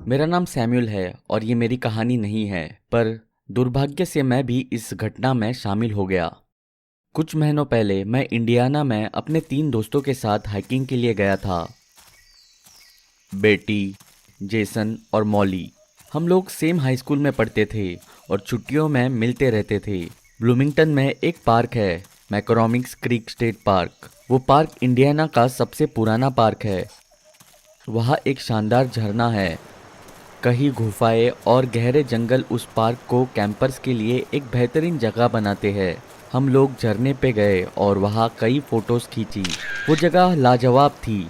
मेरा नाम सैमुअल है और ये मेरी कहानी नहीं है, पर दुर्भाग्य से मैं भी इस घटना में शामिल हो गया। कुछ महीनों पहले मैं इंडियाना में अपने 3 दोस्तों के साथ हाइकिंग के लिए गया था। बेटी, जेसन और मॉली। हम लोग सेम हाई स्कूल में पढ़ते थे और छुट्टियों में मिलते रहते थे। ब्लूमिंगटन में एक पार्क है, मैकरोमिक्स क्रीक स्टेट पार्क। वो पार्क इंडियाना का सबसे पुराना पार्क है। वहाँ एक शानदार झरना है, कई गुफाएं और गहरे जंगल उस पार्क को कैंपर्स के लिए एक बेहतरीन जगह बनाते हैं। हम लोग झरने पे गए और वहाँ कई फोटोज खींची। वो जगह लाजवाब थी।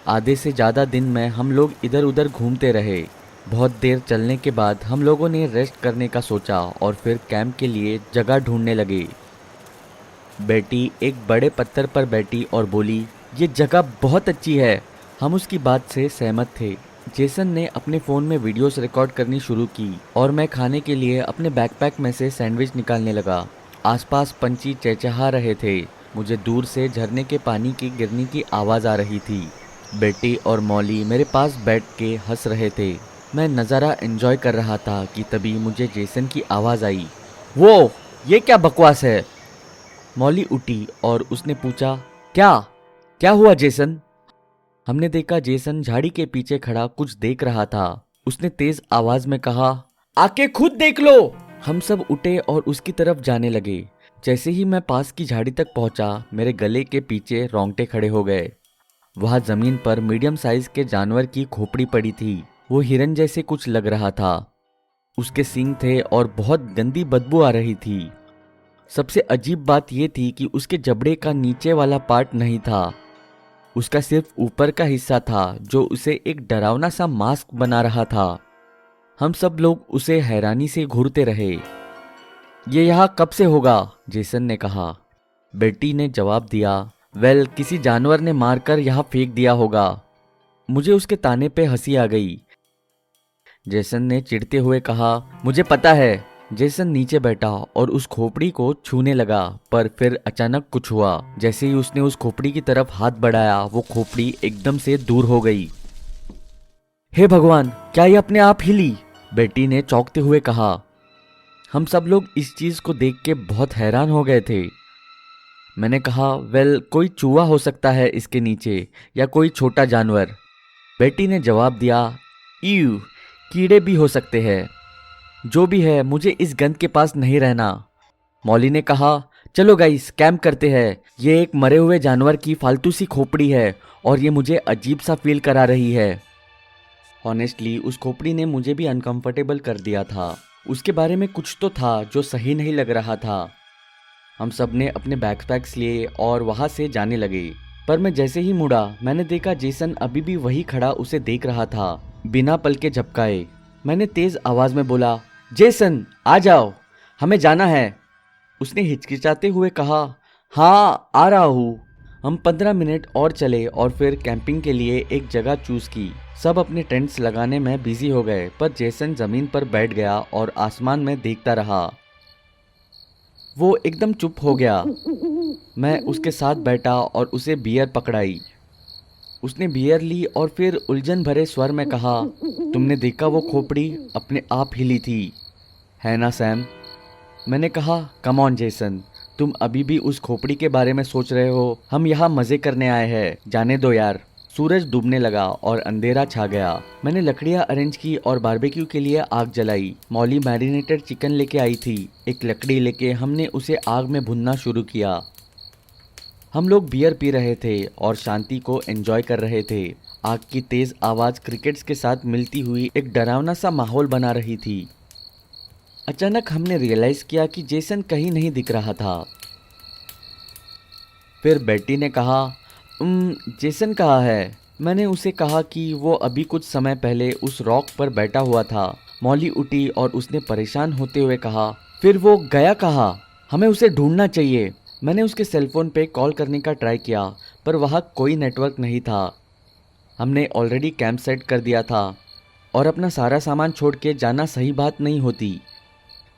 आधे से ज़्यादा दिन में हम लोग इधर उधर घूमते रहे। बहुत देर चलने के बाद हम लोगों ने रेस्ट करने का सोचा और फिर कैंप के लिए जगह ढूंढने लगे। बेटी एक बड़े पत्थर पर बैठी और बोली, ये जगह बहुत अच्छी है। हम उसकी बात से सहमत थे। जेसन ने अपने फ़ोन में वीडियोस रिकॉर्ड करनी शुरू की और मैं खाने के लिए अपने बैकपैक में से सैंडविच निकालने लगा। आसपास पंछी चहचहा रहे थे। मुझे दूर से झरने के पानी की गिरने की आवाज़ आ रही थी। बेटी और मॉली मेरे पास बैठ के हंस रहे थे। मैं नज़ारा एंजॉय कर रहा था कि तभी मुझे जेसन की आवाज़ आई, वो ये क्या बकवास है। मॉली उठी और उसने पूछा, क्या क्या हुआ जेसन? हमने देखा जेसन झाड़ी के पीछे खड़ा कुछ देख रहा था। उसने तेज आवाज में कहा, आके खुद देख लो। हम सब उठे और उसकी तरफ जाने लगे। जैसे ही मैं पास की झाड़ी तक पहुंचा, मेरे गले के पीछे रोंगटे खड़े हो गए। वहां जमीन पर मीडियम साइज के जानवर की खोपड़ी पड़ी थी। वो हिरन जैसे कुछ लग रहा था। उसके सींग थे और बहुत गंदी बदबू आ रही थी। सबसे अजीब बात यह थी कि उसके जबड़े का नीचे वाला पार्ट नहीं था। उसका सिर्फ ऊपर का हिस्सा था जो उसे एक डरावना सा मास्क बना रहा था। हम सब लोग उसे हैरानी से घूरते रहे। ये यहाँ कब से होगा? जेसन ने कहा। बेटी ने जवाब दिया, वेल, किसी जानवर ने मारकर यहाँ फेंक दिया होगा। मुझे उसके ताने पे हंसी आ गई। जेसन ने चिढ़ते हुए कहा, मुझे पता है। जेसन नीचे बैठा और उस खोपड़ी को छूने लगा, पर फिर अचानक कुछ हुआ। जैसे ही उसने उस खोपड़ी की तरफ हाथ बढ़ाया, वो खोपड़ी एकदम से दूर हो गई। हे भगवान, क्या ये अपने आप हिली? बेटी ने चौंकते हुए कहा। हम सब लोग इस चीज को देख के बहुत हैरान हो गए थे। मैंने कहा, वेल, कोई चूहा हो सकता है इसके नीचे, या कोई छोटा जानवर। बेटी ने जवाब दिया, ईव, कीड़े भी हो सकते हैं। जो भी है, मुझे इस गंद के पास नहीं रहना। मॉली ने कहा, चलो गाइस, कैंप करते हैं। ये एक मरे हुए जानवर की फालतू सी खोपड़ी है और ये मुझे अजीब सा फील करा रही है। ऑनेस्टली उस खोपड़ी ने मुझे भी अनकंफर्टेबल कर दिया था। उसके बारे में कुछ तो था जो सही नहीं लग रहा था। हम सब ने अपने बैकपैक्स लिए और वहां से जाने लगे। पर मैं जैसे ही मुड़ा, मैंने देखा जेसन अभी भी वही खड़ा उसे देख रहा था, बिना पल के झपकाए। मैंने तेज आवाज में बोला, जेसन, आ जाओ, हमें जाना है। उसने हिचकिचाते हुए कहा, हाँ, आ रहा हूँ। हम 15 मिनट और चले और फिर कैंपिंग के लिए एक जगह चूज की। सब अपने टेंट्स लगाने में बिजी हो गए, पर जेसन जमीन पर बैठ गया और आसमान में देखता रहा। वो एकदम चुप हो गया। मैं उसके साथ बैठा और उसे बियर पकड़ाई। उसने बियर ली और फिर उलझन भरे स्वर में कहा, तुमने देखा वो खोपड़ी अपने आप हिली थी, है ना सैम? मैंने कहा, कम ऑन जेसन, तुम अभी भी उस खोपड़ी के बारे में सोच रहे हो? हम यहाँ मजे करने आए हैं, जाने दो यार। सूरज डूबने लगा और अंधेरा छा गया। मैंने लकड़ियाँ अरेंज की और बारबेक्यू के लिए आग जलाई। मॉली मैरिनेटेड चिकन लेके आई थी। एक लकड़ी लेके हमने उसे आग में भुनना शुरू किया। हम लोग बियर पी रहे थे और शांति को एंजॉय कर रहे थे। आग की तेज आवाज़ क्रिकेट्स के साथ मिलती हुई एक डरावना सा माहौल बना रही थी। अचानक हमने रियलाइज किया कि जेसन कहीं नहीं दिख रहा था। फिर बेटी ने कहा, जेसन कहाँ है? मैंने उसे कहा कि वो अभी कुछ समय पहले उस रॉक पर बैठा हुआ था। मॉली उठी और उसने परेशान होते हुए कहा, फिर वो गया कहाँ? हमें उसे ढूंढना चाहिए। मैंने उसके सेलफोन पे कॉल करने का ट्राई किया, पर वहाँ कोई नेटवर्क नहीं था। हमने ऑलरेडी कैंप सेट कर दिया था और अपना सारा सामान छोड़ के जाना सही बात नहीं होती।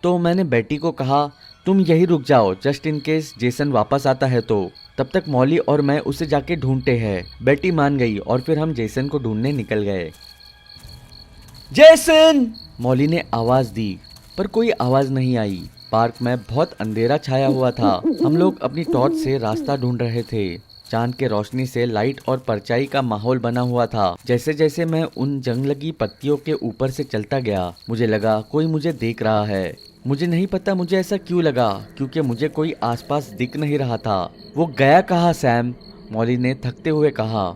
तो मैंने बेटी को कहा, तुम यही रुक जाओ, जस्ट इन केस जेसन वापस आता है तो। तब तक मॉली और मैं उसे जाके ढूंढते हैं। बेटी मान गई और फिर हम जेसन को ढूंढने निकल गए। जेसन! मॉली ने आवाज दी, पर कोई आवाज नहीं आई। पार्क में बहुत अंधेरा छाया हुआ था। हम लोग अपनी टॉर्च से रास्ता ढूंढ रहे थे। चांद के रोशनी से लाइट और परछाई का माहौल बना हुआ था। जैसे जैसे मैं उन जंग लगी पत्तियों के ऊपर से चलता गया, मुझे लगा कोई मुझे देख रहा है। मुझे नहीं पता मुझे ऐसा क्यों लगा, क्योंकि मुझे कोई आसपास दिख नहीं रहा था। वो गया कहाँ सैम? मॉली ने थकते हुए कहा।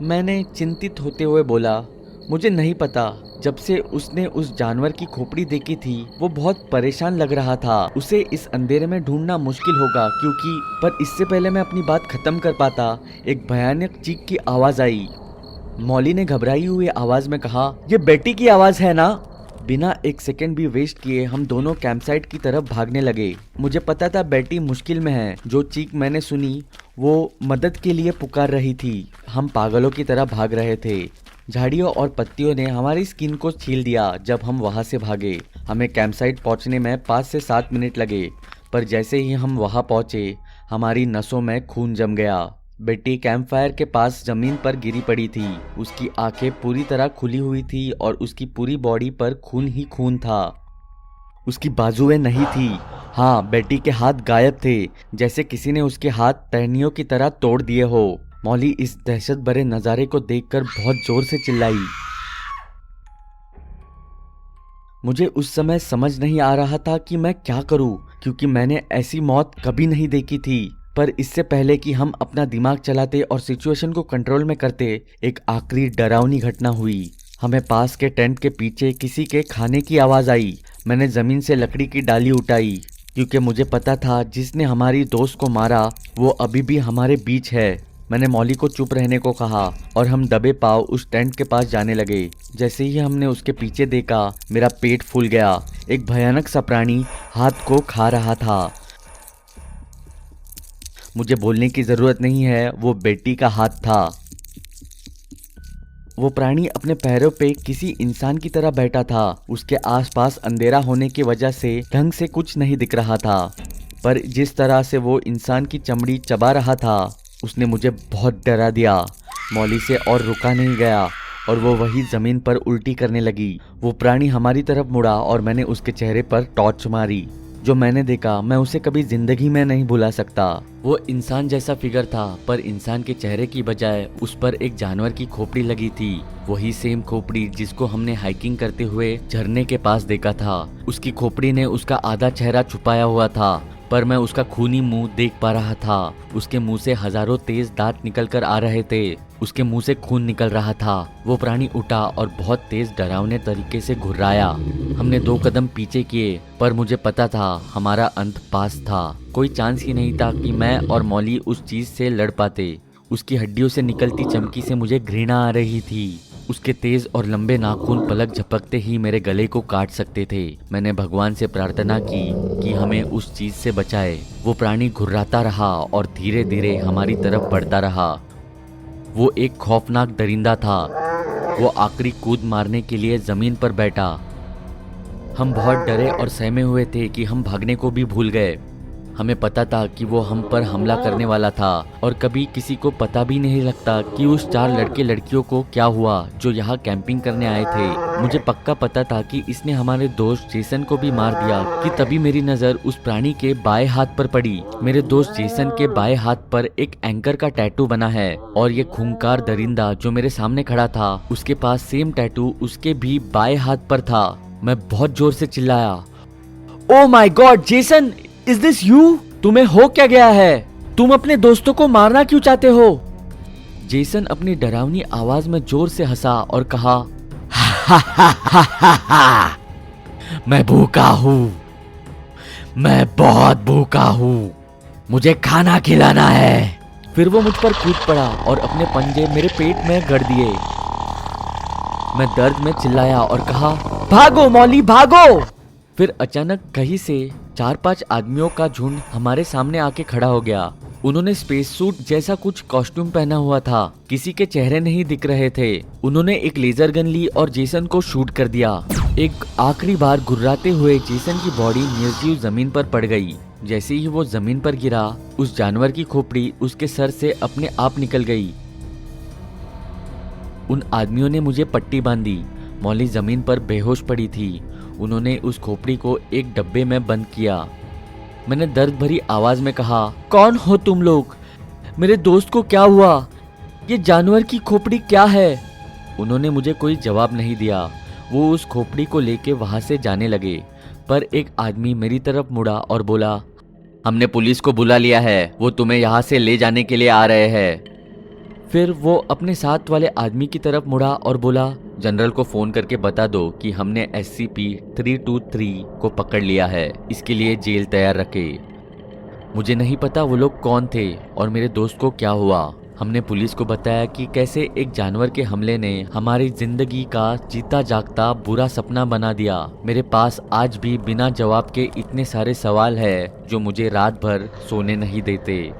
मैंने चिंतित होते हुए बोला, मुझे नहीं पता। जब से उसने उस जानवर की खोपड़ी देखी थी, वो बहुत परेशान लग रहा था। उसे इस अंधेरे में ढूंढना मुश्किल होगा क्योंकि पर इससे पहले मैं अपनी बात खत्म कर पाता, एक भयानक चीख की आवाज आई। मॉली ने घबराई हुई आवाज में कहा, ये बेटी की आवाज है ना? बिना एक सेकंड भी वेस्ट किए हम दोनों कैंपसाइट की तरफ भागने लगे। मुझे पता था बेटी मुश्किल में है। जो चीख मैंने सुनी वो मदद के लिए पुकार रही थी। हम पागलों की तरह भाग रहे थे। झाड़ियों और पत्तियों ने हमारी स्किन को छील दिया जब हम वहां से भागे। हमें कैंपसाइट पहुंचने में 5 से 7 मिनट लगे, पर जैसे ही हम वहां पहुंचे, हमारी नसों में खून जम गया। बेटी कैंपफायर के पास जमीन पर गिरी पड़ी थी। उसकी आंखें पूरी तरह खुली हुई थी और उसकी पूरी बॉडी पर खून ही खून था। उसकी बाजुएं नहीं थी। हाँ, बेटी के हाथ गायब थे, जैसे किसी ने उसके हाथ टहनियों की तरह तोड़ दिए हो। मॉली इस दहशत भरे नजारे को देखकर बहुत जोर से चिल्लाई। मुझे उस समय समझ नहीं आ रहा था कि मैं क्या करूं, क्योंकि मैंने ऐसी मौत कभी नहीं देखी थी। पर इससे पहले कि हम अपना दिमाग चलाते और सिचुएशन को कंट्रोल में करते, एक आखिरी डरावनी घटना हुई। हमें पास के टेंट के पीछे किसी के खाने की आवाज आई। मैंने जमीन से लकड़ी की डाली उठाई, क्योंकि मुझे पता था जिसने हमारी दोस्त को मारा वो अभी भी हमारे बीच है। मैंने मॉली को चुप रहने को कहा और हम दबे पांव उस टेंट के पास जाने लगे। जैसे ही हमने उसके पीछे देखा, मेरा पेट फूल गया। एक भयानक सा प्राणी हाथ को खा रहा था। मुझे बोलने की जरूरत नहीं है, वो बेटी का हाथ था। वो प्राणी अपने पैरों पे किसी इंसान की तरह बैठा था। उसके आसपास अंधेरा होने की वजह से ढंग से कुछ नहीं दिख रहा था, पर जिस तरह से वो इंसान की चमड़ी चबा रहा था, उसने मुझे बहुत डरा दिया। मॉली से और रुका नहीं गया और वो वही जमीन पर उल्टी करने लगी। वो प्राणी हमारी तरफ मुड़ा और मैंने उसके चेहरे पर टॉर्च मारी। जो मैंने देखा, मैं उसे कभी जिंदगी में नहीं भुला सकता। वो इंसान जैसा फिगर था, पर इंसान के चेहरे की बजाय उस पर एक जानवर की खोपड़ी लगी थी। वही सेम खोपड़ी जिसको हमने हाइकिंग करते हुए झरने के पास देखा था। उसकी खोपड़ी ने उसका आधा चेहरा छुपाया हुआ था, पर मैं उसका खूनी मुंह देख पा रहा था। उसके मुंह से हजारों तेज दांत निकल कर आ रहे थे। उसके मुंह से खून निकल रहा था। वो प्राणी उठा और बहुत तेज डरावने तरीके से घुर्राया। हमने 2 कदम पीछे किए, पर मुझे पता था हमारा अंत पास था। कोई चांस ही नहीं था कि मैं और मॉली उस चीज से लड़ पाते। उसकी हड्डियों से निकलती चमकी से मुझे घृणा आ रही थी। उसके तेज और लंबे नाखून पलक झपकते ही मेरे गले को काट सकते थे। मैंने भगवान से प्रार्थना की कि हमें उस चीज से बचाए। वो प्राणी घुर्राता रहा और धीरे धीरे हमारी तरफ बढ़ता रहा। वो एक खौफनाक दरिंदा था। वो आखिरी कूद मारने के लिए जमीन पर बैठा। हम बहुत डरे और सहमे हुए थे कि हम भागने को भी भूल गए। हमें पता था कि वो हम पर हमला करने वाला था, और कभी किसी को पता भी नहीं लगता कि उस 4 लड़के लड़कियों को क्या हुआ जो यहाँ कैंपिंग करने आए थे। मुझे पक्का पता था कि इसने हमारे दोस्त जेसन को भी मार दिया कि तभी मेरी नजर उस प्राणी के बाएं हाथ पर पड़ी। मेरे दोस्त जेसन के बाएं हाथ पर एक एंकर का टैटू बना है, और ये खूंखार दरिंदा जो मेरे सामने खड़ा था, उसके पास सेम टैटू उसके भी बाएं हाथ पर था। मैं बहुत जोर से चिल्लाया, oh my God Jason, is this you? तुम्हें हो क्या गया है? तुम अपने दोस्तों को मारना क्यों चाहते हो? जेसन अपनी डरावनी आवाज में जोर से हंसा और कहा, मैं भूखा हूं, मैं बहुत भूखा हूं, मुझे खाना खिलाना है। फिर वो मुझ पर कूद पड़ा और अपने पंजे मेरे पेट में गड़ दिए। मैं दर्द में चिल्लाया और कहा, भागो मॉली भागो। फिर अचानक कहीं से 4-5 आदमियों का झुंड हमारे सामने आके खड़ा हो गया। उन्होंने स्पेस सूट जैसा कुछ कॉस्ट्यूम पहना हुआ था। किसी के चेहरे नहीं दिख रहे थे। उन्होंने एक लेजर गन ली और जेसन को शूट कर दिया। एक आखिरी बार घुर्राते हुए जेसन की बॉडी निर्जीव जमीन पर पड़ गई। जैसे ही वो जमीन पर गिरा, उस जानवर की खोपड़ी उसके सर से अपने आप निकल गई। उन आदमियों ने मुझे पट्टी बांधी। मौली जमीन पर बेहोश पड़ी थी। उन्होंने उस खोपड़ी को एक डब्बे में बंद किया। मैंने दर्द भरी आवाज में कहा, कौन हो तुम लोग? मेरे दोस्त को क्या हुआ? ये जानवर की खोपड़ी क्या है? उन्होंने मुझे कोई जवाब नहीं दिया। वो उस खोपड़ी को लेके वहां से जाने लगे, पर एक आदमी मेरी तरफ मुड़ा और बोला, हमने पुलिस को बुला लिया है, वो तुम्हें यहाँ से ले जाने के लिए आ रहे हैं। फिर वो अपने साथ वाले आदमी की तरफ मुड़ा और बोला, जनरल को फोन करके बता दो कि हमने SCP-323 को पकड़ लिया है, इसके लिए जेल तैयार रखे। मुझे नहीं पता वो लोग कौन थे और मेरे दोस्त को क्या हुआ। हमने पुलिस को बताया कि कैसे एक जानवर के हमले ने हमारी जिंदगी का जीता जागता बुरा सपना बना दिया। मेरे पास आज भी बिना जवाब के इतने सारे सवाल हैं जो मुझे रात भर सोने नहीं देते।